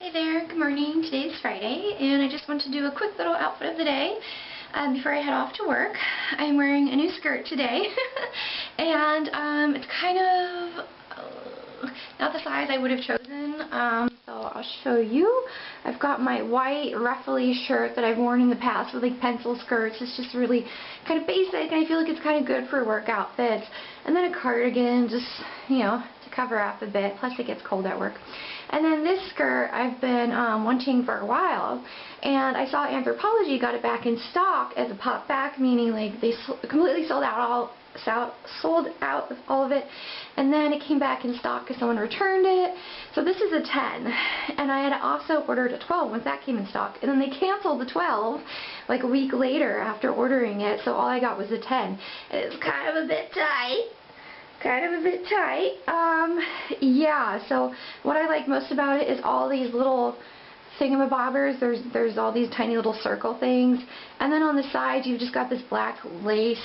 Hey there, good morning. Today's Friday and I just want to do a quick little outfit of the day before I head off to work. I'm wearing a new skirt today and it's kind of not the size I would have chosen, so I'll show you. I've got my white ruffly shirt that I've worn in the past with like pencil skirts. It's just really kind of basic and I feel like it's kind of good for work outfits. And then a cardigan just, you know, to cover up a bit, plus it gets cold at work. And then this skirt I've been wanting for a while, and I saw Anthropologie got it back in stock as a pop back, meaning like they completely sold out of all of it, and then it came back in stock because someone returned it. So this is a 10, and I had also ordered a 12 once that came in stock, and then they canceled the 12 like a week later after ordering it, so all I got was a 10. It's kind of a bit tight. Yeah, so what I like most about it is all these little thingamabobbers. There's all these tiny little circle things, and then on the sides you've just got this black lace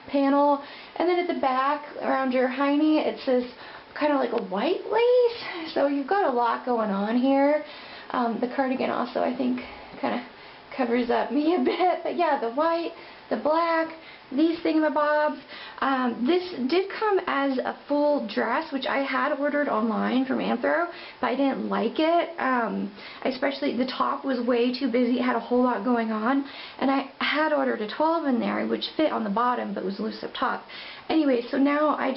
panel, and then at the back around your hiney it says kind of like a white lace, so you've got a lot going on here. The cardigan also I think kind of covers up me a bit, but yeah, the white, the black, these thingamabobs. This did come as a full dress, which I had ordered online from Anthro, but I didn't like it. Especially the top was way too busy. It had a whole lot going on, and I had ordered a 12 in there, which fit on the bottom but was loose up top. Anyway, so now I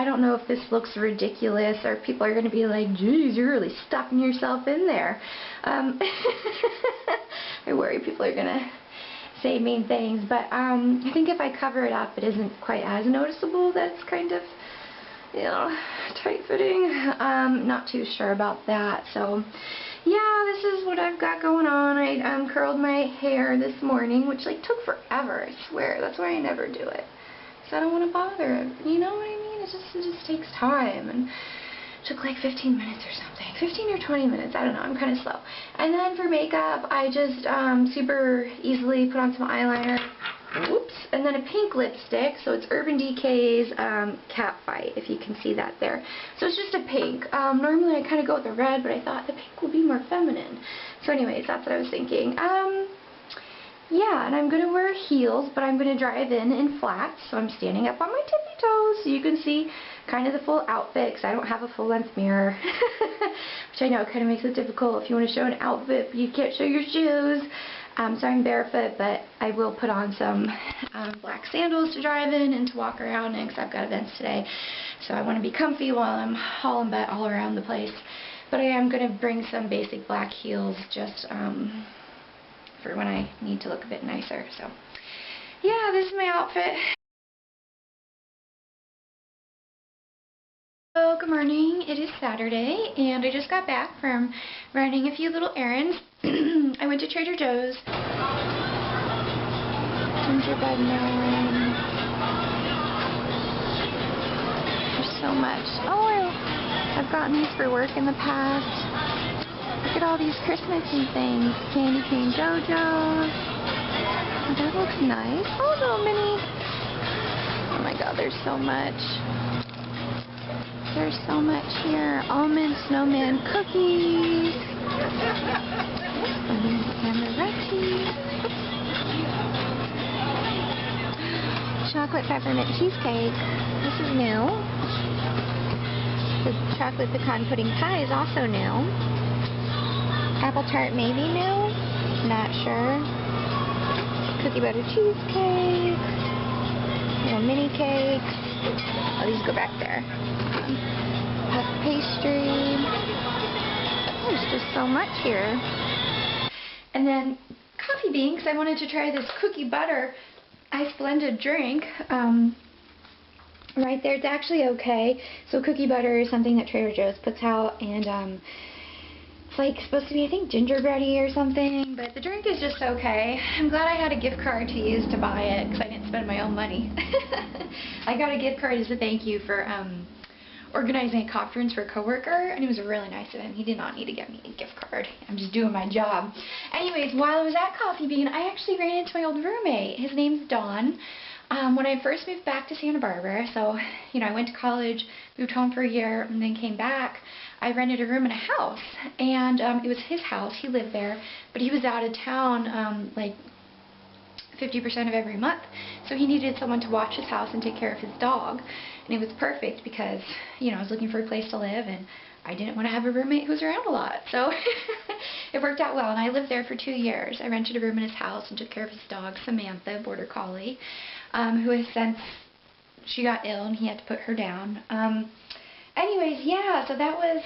don't know if this looks ridiculous or people are going to be like, geez, you're really stuffing yourself in there. I worry people are going to say mean things, but I think if I cover it up it isn't quite as noticeable that it's kind of, you know, tight-fitting. Not too sure about that. So yeah, this is what I've got going on. I curled my hair this morning, which like took forever, I swear. That's why I never do it, because I don't want to bother it. You know what I mean? It just takes time, and it took like 15 minutes or something. 15 or 20 minutes, I don't know, I'm kind of slow. And then for makeup, I just super easily put on some eyeliner, whoops, and then a pink lipstick. So it's Urban Decay's Catfight, if you can see that there. So it's just a pink. Normally I kind of go with the red, but I thought the pink will be more feminine. So anyways, that's what I was thinking. Yeah, and I'm going to wear heels, but I'm going to drive in flats, so I'm standing up on my tippy toes so you can see kind of the full outfit, because I don't have a full-length mirror, which I know kind of makes it difficult if you want to show an outfit, but you can't show your shoes. So I'm barefoot, but I will put on some black sandals to drive in and to walk around in, because I've got events today, so I want to be comfy while I'm hauling butt all around the place. But I am going to bring some basic black heels just for when I need to look a bit nicer. So yeah, this is my outfit. So good morning. It is Saturday and I just got back from running a few little errands. I went to Trader Joe's. Gingerbread melon. There's so much. Oh, I've gotten these for work in the past. Look at all these Christmassy things. Candy cane JoJo's. Oh, that looks nice. Oh, little mini. Oh my god, there's so much. There's so much here. Almond snowman cookies. Amaretti. Chocolate peppermint cheesecake. This is new. The chocolate pecan pudding pie is also new. Apple tart maybe new, not sure. Cookie butter cheesecake, little mini cakes. Oh, these go back there. Puff pastry. There's just so much here. And then coffee bean, because I wanted to try this cookie butter ice blended drink. Right there, it's actually okay. So cookie butter is something that Trader Joe's puts out, and it's like supposed to be, I think, gingerbready or something, but the drink is just okay. I'm glad I had a gift card to use to buy it, because I didn't spend my own money. I got a gift card as a thank you for organizing a conference for a coworker, and it was really nice of him. He did not need to get me a gift card. I'm just doing my job. Anyways, while I was at Coffee Bean, I actually ran into my old roommate. His name's Don. When I first moved back to Santa Barbara, so, you know, I went to college, moved home for a year, and then came back, I rented a room in a house, and it was his house, he lived there, but he was out of town, like, 50% of every month, so he needed someone to watch his house and take care of his dog, and it was perfect because, you know, I was looking for a place to live, and I didn't want to have a roommate who was around a lot, so it worked out well, and I lived there for 2 years. I rented a room in his house and took care of his dog, Samantha, Border Collie, who has since, she got ill and he had to put her down. Anyways, yeah, so that was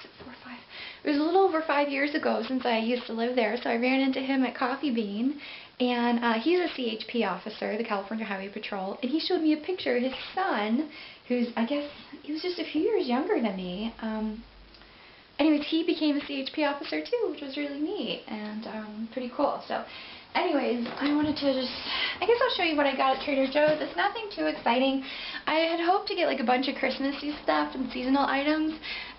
it 4 or 5? It was a little over 5 years ago since I used to live there, so I ran into him at Coffee Bean, and he's a CHP officer, the California Highway Patrol, and he showed me a picture of his son, who's, I guess, he was just a few years younger than me. Anyways, he became a CHP officer too, which was really neat, and pretty cool. So, anyways, I wanted to just, I guess I'll show you what I got at Trader Joe's. It's nothing too exciting. I had hoped to get like a bunch of Christmassy stuff and seasonal items,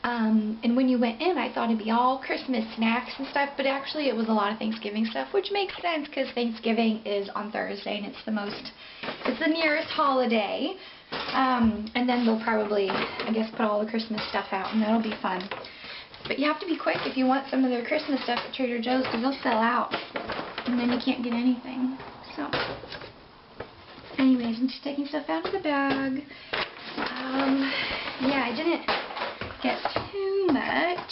and when you went in, I thought it'd be all Christmas snacks and stuff, but actually it was a lot of Thanksgiving stuff, which makes sense because Thanksgiving is on Thursday, and it's the nearest holiday, and then they'll probably, I guess, put all the Christmas stuff out, and that'll be fun. But you have to be quick if you want some of their Christmas stuff at Trader Joe's, because they'll sell out, and then you can't get anything. So, anyways, I'm just taking stuff out of the bag. Yeah, I didn't get too much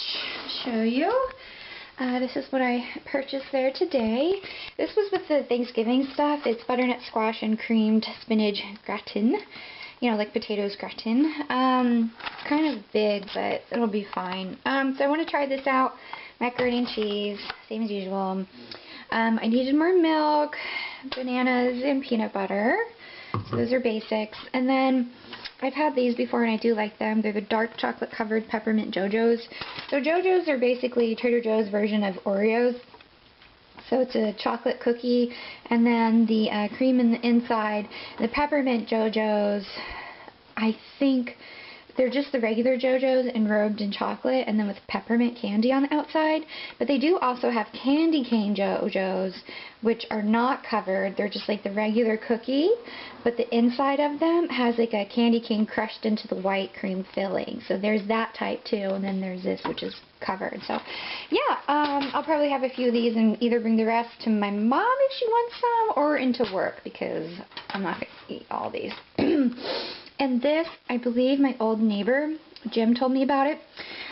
to show you. This is what I purchased there today. This was with the Thanksgiving stuff. It's butternut squash and creamed spinach gratin. You know, like potatoes gratin. It's kind of big, but it'll be fine. So I want to try this out. Macaroni and cheese, same as usual. I needed more milk, bananas, and peanut butter. So those are basics. And then I've had these before and I do like them. They're the dark chocolate covered peppermint JoJo's. So JoJo's are basically Trader Joe's version of Oreos. So it's a chocolate cookie, and then the cream in the inside. The peppermint JoJo's, I think they're just the regular JoJo's enrobed in chocolate, and then with peppermint candy on the outside. But they do also have candy cane JoJo's, which are not covered. They're just like the regular cookie, but the inside of them has like a candy cane crushed into the white cream filling. So there's that type too, and then there's this, which is covered. So yeah, I'll probably have a few of these and either bring the rest to my mom if she wants some, or into work, because I'm not going to eat all these. And this, I believe my old neighbor, Jim, told me about it.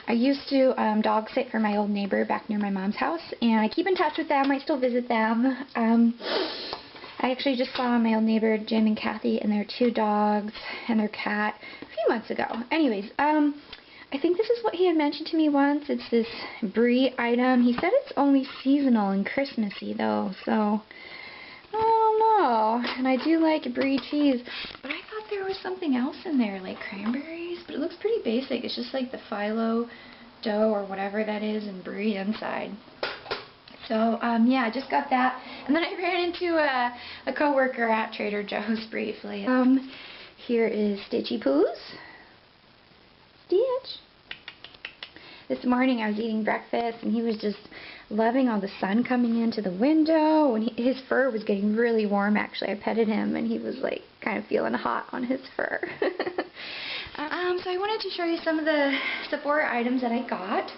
I used to dog sit for my old neighbor back near my mom's house, and I keep in touch with them. I still visit them. I actually just saw my old neighbor, Jim and Kathy, and their 2 dogs and their cat a few months ago. Anyways, I think this is what he had mentioned to me once. It's this brie item. He said it's only seasonal and Christmassy, though, so I don't know. And I do like brie cheese, but I thought there was something else in there, like cranberries, but it looks pretty basic. It's just like the phyllo dough or whatever that is and brie inside. So, yeah, I just got that. And then I ran into a coworker at Trader Joe's briefly. Here is Stitchy Poo's. Stitch. This morning I was eating breakfast and he was just loving all the sun coming into the window, and his fur was getting really warm actually. I petted him and he was like kind of feeling hot on his fur. So I wanted to show you some of the Sephora items that I got.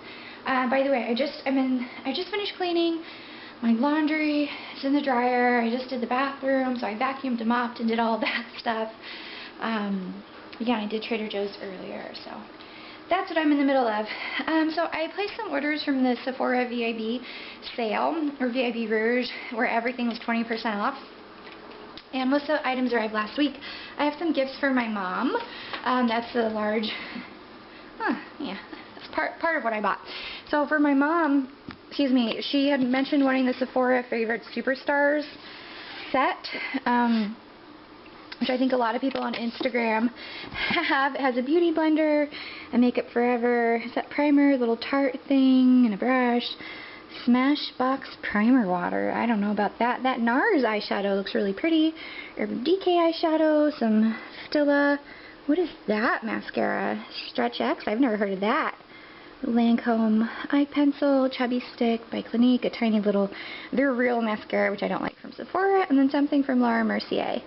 By the way, I just finished cleaning. My laundry is in the dryer. I just did the bathroom, so I vacuumed and mopped and did all that stuff. Again, I did Trader Joe's earlier, so that's what I'm in the middle of. So I placed some orders from the Sephora VIB sale, or VIB Rouge, where everything was 20% off. And most of the items arrived last week. I have some gifts for my mom. That's the large, yeah, that's part of what I bought. So for my mom, excuse me, she had mentioned wanting the Sephora Favorite Superstars set, which I think a lot of people on Instagram have. It has a beauty blender, a Makeup Forever, set primer, little tarte thing, and a brush. Smashbox primer water. I don't know about that. That NARS eyeshadow looks really pretty. Urban Decay eyeshadow, some Stila. What is that mascara? Stretch X? I've never heard of that. Lancome eye pencil, Chubby Stick by Clinique, a tiny little, they're real mascara, which I don't like, from Sephora, and then something from Laura Mercier.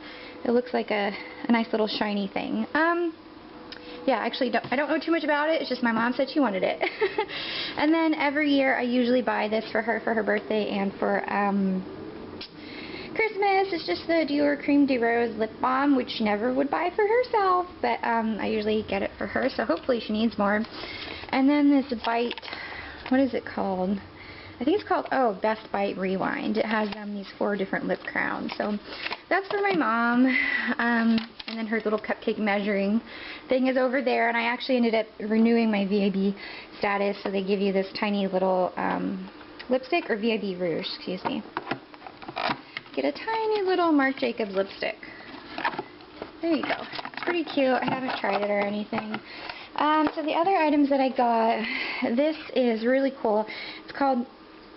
It looks like a nice little shiny thing. Yeah, actually, I don't know too much about it. It's just my mom said she wanted it. And then every year I usually buy this for her birthday and for Christmas. It's just the Dior Creme de Rose lip balm, which she never would buy for herself, but I usually get it for her, so hopefully she needs more. And then this Bite, what is it called? I think it's called, oh, Best Bite Rewind. It has these 4 different lip crowns. So that's for my mom. And then her little cupcake measuring thing is over there. And I actually ended up renewing my VIB status, so they give you this tiny little lipstick, or VIB Rouge, excuse me. Get a tiny little Marc Jacobs lipstick. There you go. It's pretty cute. I haven't tried it or anything. So the other items that I got, this is really cool. It's called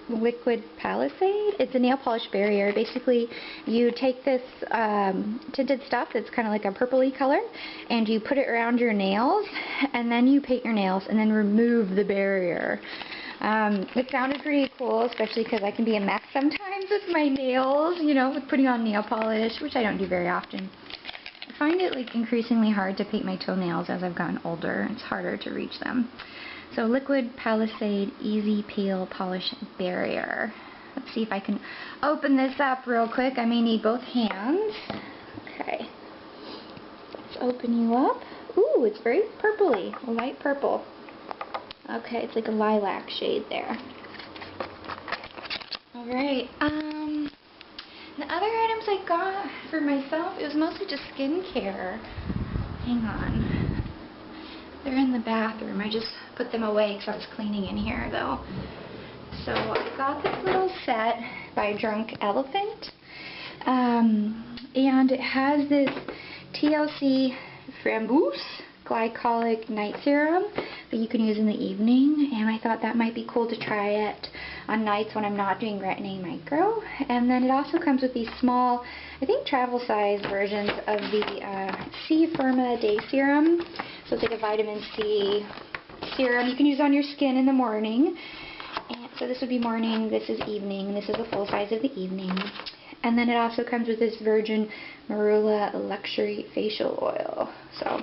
Liquid Palisade. It's a nail polish barrier. Basically, you take this tinted stuff that's kind of like a purpley color, and you put it around your nails, and then you paint your nails, and then remove the barrier. It sounded pretty cool, especially because I can be a mess sometimes with my nails, you know, with putting on nail polish, which I don't do very often. I find it like increasingly hard to paint my toenails as I've gotten older. It's harder to reach them. So Liquid Palisade Easy Peel Polish Barrier. Let's see if I can open this up real quick. I may need both hands. Okay. Let's open you up. Ooh, it's very purpley, a light purple. Okay, it's like a lilac shade there. Alright, the other items I got for myself, it was mostly just skincare. Hang on. They're in the bathroom. I just put them away because I was cleaning in here, though. So I got this little set by Drunk Elephant. And it has this TLC Framboos glycolic night serum that you can use in the evening, and I thought that might be cool to try it on nights when I'm not doing retin-A micro. And then it also comes with these small, I think travel size versions of the C Firma Day Serum. So it's like a vitamin C serum you can use on your skin in the morning. And so this would be morning, this is evening, this is the full size of the evening. And then it also comes with this Virgin Marula Luxury Facial Oil. So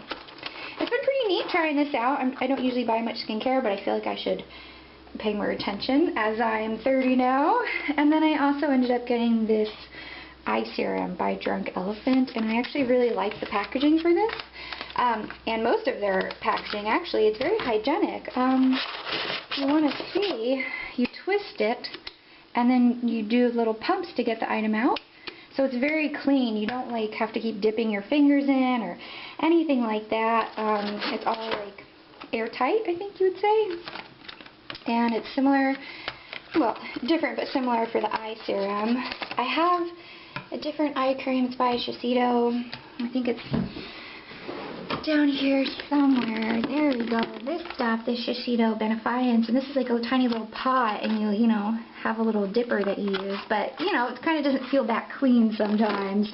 it's been pretty neat trying this out. I don't usually buy much skincare, but I feel like I should pay more attention as I'm 30 now. And then I also ended up getting this eye serum by Drunk Elephant, and I actually really like the packaging for this. And most of their packaging, actually, it's very hygienic. You want to see, you twist it, and then you do little pumps to get the item out. So it's very clean. You don't like have to keep dipping your fingers in or anything like that. It's all like airtight, I think you would say. And it's similar, well, different but similar for the eye serum. I have a different eye cream. It's by Shiseido. I think it's down here somewhere. There we go. This stuff, this Shiseido Beneficence, and this is like a tiny little pot, and you know, have a little dipper that you use, but you know, it kind of doesn't feel that clean sometimes.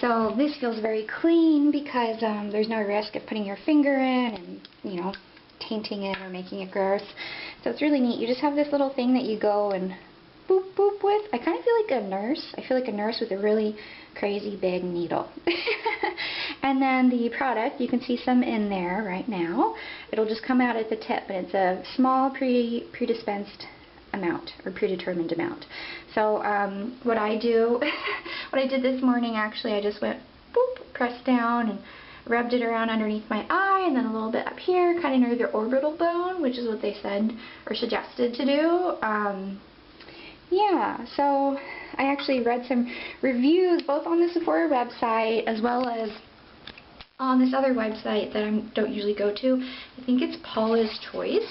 So this feels very clean because there's no risk of putting your finger in and, you know, tainting it or making it gross. So it's really neat. You just have this little thing that you go and boop boop with. I kind of feel like a nurse. I feel like a nurse with a really crazy big needle. And then the product, you can see some in there right now. It'll just come out at the tip, but it's a small pre-dispensed amount or predetermined amount. So what I do, what I did this morning actually, I just went boop, pressed down and rubbed it around underneath my eye, and then a little bit up here, kind of near the orbital bone, which is what they said or suggested to do. Yeah, so I actually read some reviews both on the Sephora website as well as on this other website that I don't usually go to. I think it's Paula's Choice.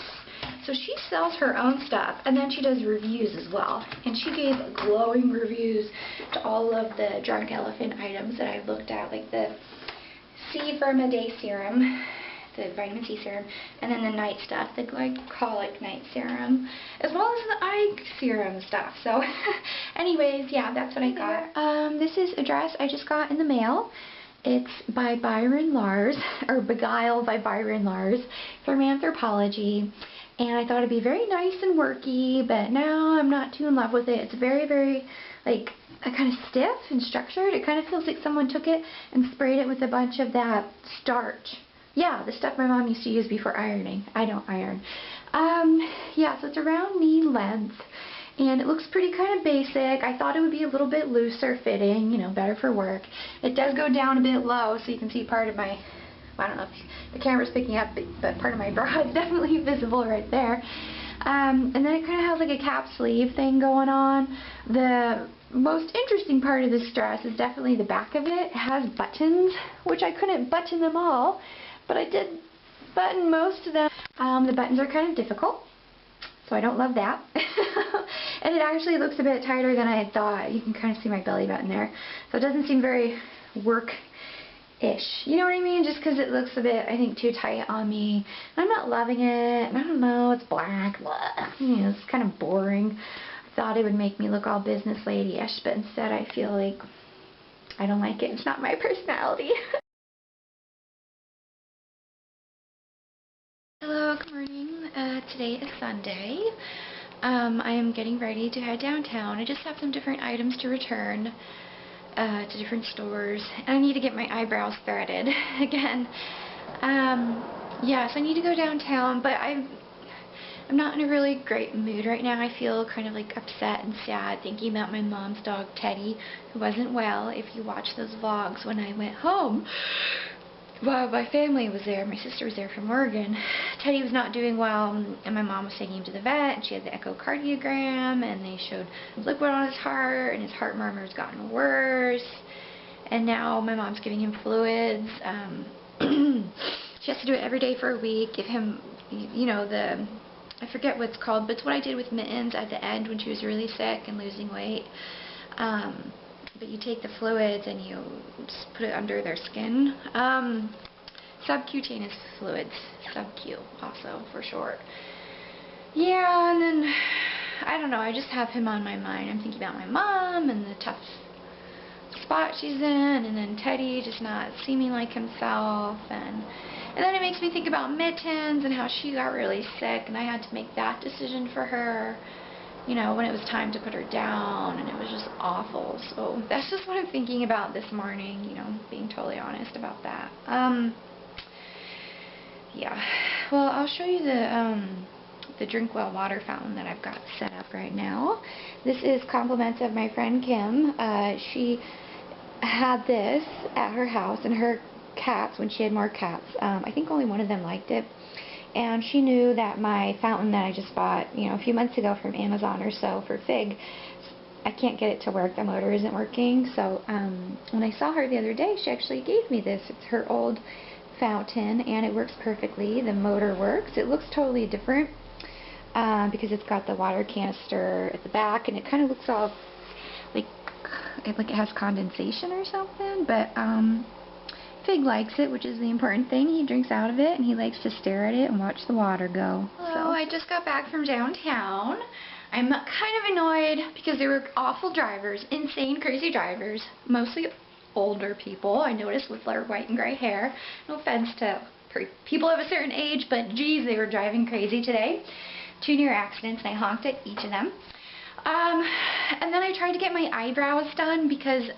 So she sells her own stuff, and then she does reviews as well. And she gave glowing reviews to all of the Drunk Elephant items that I've looked at, like the C Firma Day Serum, the vitamin C serum, and then the night stuff, the glycolic night serum, as well as the eye serum stuff. So anyways, yeah, that's what I got. This is a dress I just got in the mail. It's by Byron Lars, or Beguile by Byron Lars, from Anthropologie. and I thought it'd be very nice and worky, but now I'm not too in love with it. It's very, very, like, kind of stiff and structured. It kind of feels like someone took it and sprayed it with a bunch of that starch. Yeah, the stuff my mom used to use before ironing. I don't iron. Yeah, so it's around knee length, and it looks pretty kind of basic. I thought it would be a little bit looser fitting, you know, better for work. It does go down a bit low, so you can see part of my, I don't know if the camera's picking up, but part of my bra is definitely visible right there. And then it kind of has like a cap sleeve thing going on. The most interesting part of this dress is definitely the back of it. It has buttons, which I couldn't button them all, but I did button most of them. The buttons are kind of difficult, so I don't love that. And it actually looks a bit tighter than I had thought. You can kind of see my belly button there. So it doesn't seem very work-ish. You know what I mean? Just because it looks a bit, I think, too tight on me. I'm not loving it. I don't know. It's black. Blah. You know, it's kind of boring. I thought it would make me look all business lady-ish, but instead I feel like I don't like it. It's not my personality. Hello, good morning. Today is Sunday. I am getting ready to head downtown. I just have some different items to return to different stores. And I need to get my eyebrows threaded again. Yeah, so I need to go downtown, but I'm not in a really great mood right now. I feel kind of like upset and sad thinking about my mom's dog Teddy, who wasn't well. If you watch those vlogs when I went home, well, my family was there. My sister was there from Oregon. Teddy was not doing well, and my mom was taking him to the vet, and she had the echocardiogram, and they showed liquid on his heart, and his heart murmur's gotten worse. And now my mom's giving him fluids. She has to do it every day for a week. Give him, you know, I forget what it's called, but it's what I did with Mittens at the end when she was really sick and losing weight. But you take the fluids and you just put it under their skin. Subcutaneous fluids. Sub-Q, also, for short. Yeah, and then, I don't know, I just have him on my mind. I'm thinking about my mom and the tough spot she's in, and then Teddy just not seeming like himself, and then it makes me think about Mittens and how she got really sick, and I had to make that decision for her, you know, when it was time to put her down, and it was just awful. So that's just what I'm thinking about this morning, you know, being totally honest about that. Yeah, well, I'll show you the Drink Well water fountain that I've got set up right now. This is compliments of my friend Kim. She had this at her house, and her cats, when she had more cats, I think only one of them liked it. And she knew that my fountain that I just bought, you know, a few months ago from Amazon or so for FIG, I can't get it to work. The motor isn't working. So when I saw her the other day, she actually gave me this. It's her old fountain, and it works perfectly. The motor works. It looks totally different because it's got the water canister at the back, and it kind of looks all like it has condensation or something. But Fig likes it, which is the important thing. He drinks out of it, and he likes to stare at it and watch the water go. Hello, I just got back from downtown. I'm kind of annoyed because there were awful drivers, insane, crazy drivers, mostly older people, I noticed, with their white and gray hair. No offense to people of a certain age, but geez, they were driving crazy today. 2 near accidents, and I honked at each of them. And then I tried to get my eyebrows done because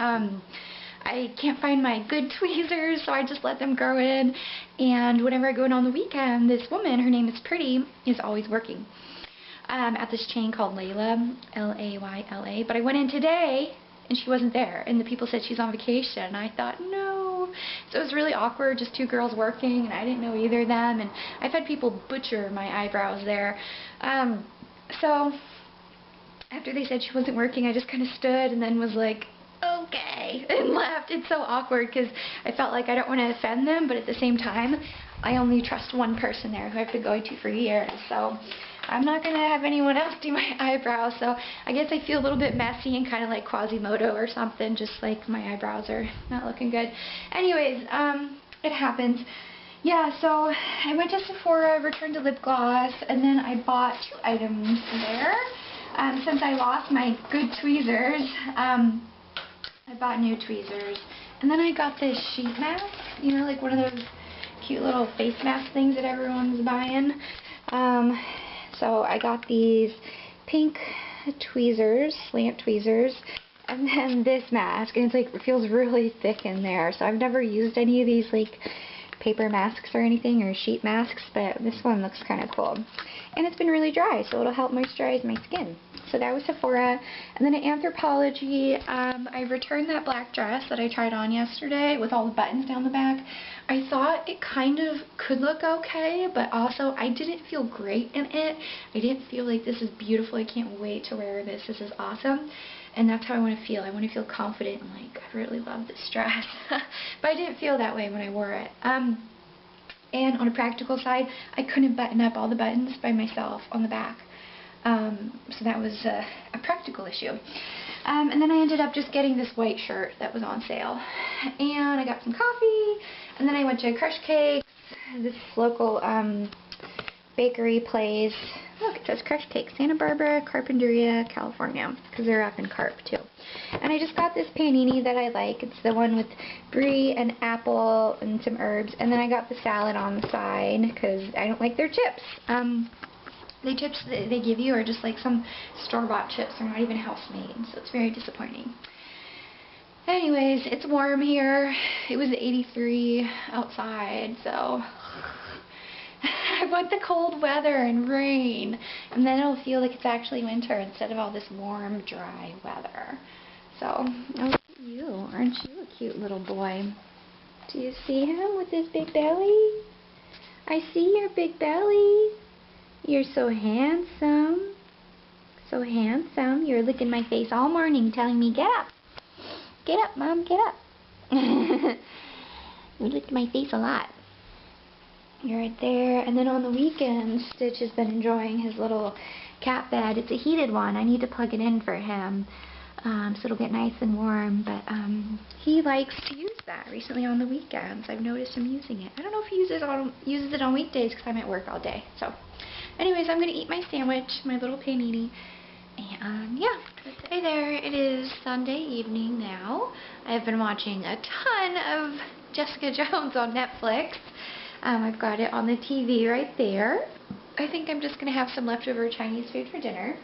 I can't find my good tweezers, so I just let them grow in. And whenever I go in on the weekend, this woman, her name is Pretty, is always working at this chain called Layla, L-A-Y-L-A. But I went in today, and she wasn't there, and the people said she's on vacation. And I thought, no. So it was really awkward, just 2 girls working, and I didn't know either of them. And I've had people butcher my eyebrows there. So after they said she wasn't working, I just kind of stood and then was like, okay, and left. It's so awkward because I felt like I don't want to offend them, but at the same time, I only trust one person there who I've been going to for years, so I'm not going to have anyone else do my eyebrows. So I guess I feel a little bit messy and kind of like Quasimodo or something, just like my eyebrows are not looking good. Anyways, it happens. Yeah, so I went to Sephora, returned a lip gloss, and then I bought 2 items there. Since I lost my good tweezers, I bought new tweezers, and then I got this sheet mask, you know, like one of those cute little face mask things that everyone's buying. So I got these pink tweezers, slant tweezers, and then this mask, and it's like, it feels really thick in there. So I've never used any of these like paper masks or anything, or sheet masks, but this one looks kind of cool. And it's been really dry, so it'll help moisturize my skin. So that was Sephora. And then at Anthropologie, I returned that black dress that I tried on yesterday with all the buttons down the back. I thought it kind of could look okay, but also I didn't feel great in it. I didn't feel like, this is beautiful, I can't wait to wear this, this is awesome. And that's how I want to feel. I want to feel confident and like, I really love this dress. But I didn't feel that way when I wore it. And on a practical side, I couldn't button up all the buttons by myself on the back. So that was a practical issue. And then I ended up just getting this white shirt that was on sale. And I got some coffee, and then I went to Crush Cakes, this local bakery place. Look, it says Crush Cakes, Santa Barbara, Carpinteria, California, because they're up in Carp too. And I just got this panini that I like. It's the one with brie and apple and some herbs. And then I got the salad on the side because I don't like their chips. The chips that they give you are just like some store-bought chips. They're not even house-made, so it's very disappointing. Anyways, it's warm here. It was 83 outside, so I want the cold weather and rain, and then it'll feel like it's actually winter instead of all this warm, dry weather. So, oh, look at you. Aren't you a cute little boy? Do you see him with his big belly? I see your big belly. You're so handsome. So handsome. You're licking my face all morning telling me, get up. Get up, Mom, get up. You licked my face a lot. You're right there. And then on the weekends, Stitch has been enjoying his little cat bed. It's a heated one. I need to plug it in for him, so it'll get nice and warm. But he likes to use that recently on the weekends. I've noticed him using it. I don't know if he uses it on weekdays because I'm at work all day. So, anyways, I'm going to eat my sandwich, my little panini. And yeah, hey there, it is Sunday evening now. I've been watching a ton of Jessica Jones on Netflix. I've got it on the TV right there. I think I'm just going to have some leftover Chinese food for dinner.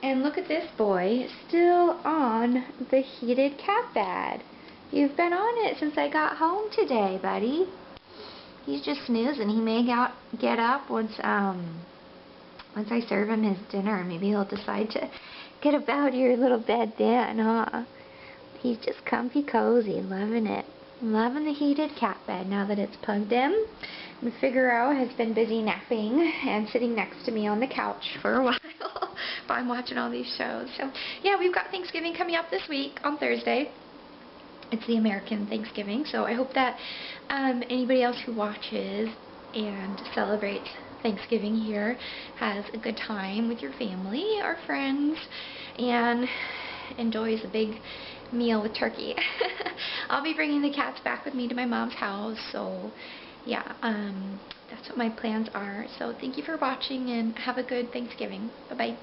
And look at this boy, still on the heated cat bed. You've been on it since I got home today, buddy. He's just snoozing. He may get up once I serve him his dinner. Maybe he'll decide to get up out of your little bed then, huh? He's just comfy cozy, loving it. Loving the heated cat bed now that it's plugged in. And Figaro has been busy napping and sitting next to me on the couch for a while while I'm watching all these shows. So, yeah, we've got Thanksgiving coming up this week on Thursday. It's the American Thanksgiving, so I hope that anybody else who watches and celebrates Thanksgiving here has a good time with your family or friends and enjoys a big meal with turkey. I'll be bringing the cats back with me to my mom's house, so yeah, that's what my plans are. So thank you for watching and have a good Thanksgiving. Bye-bye.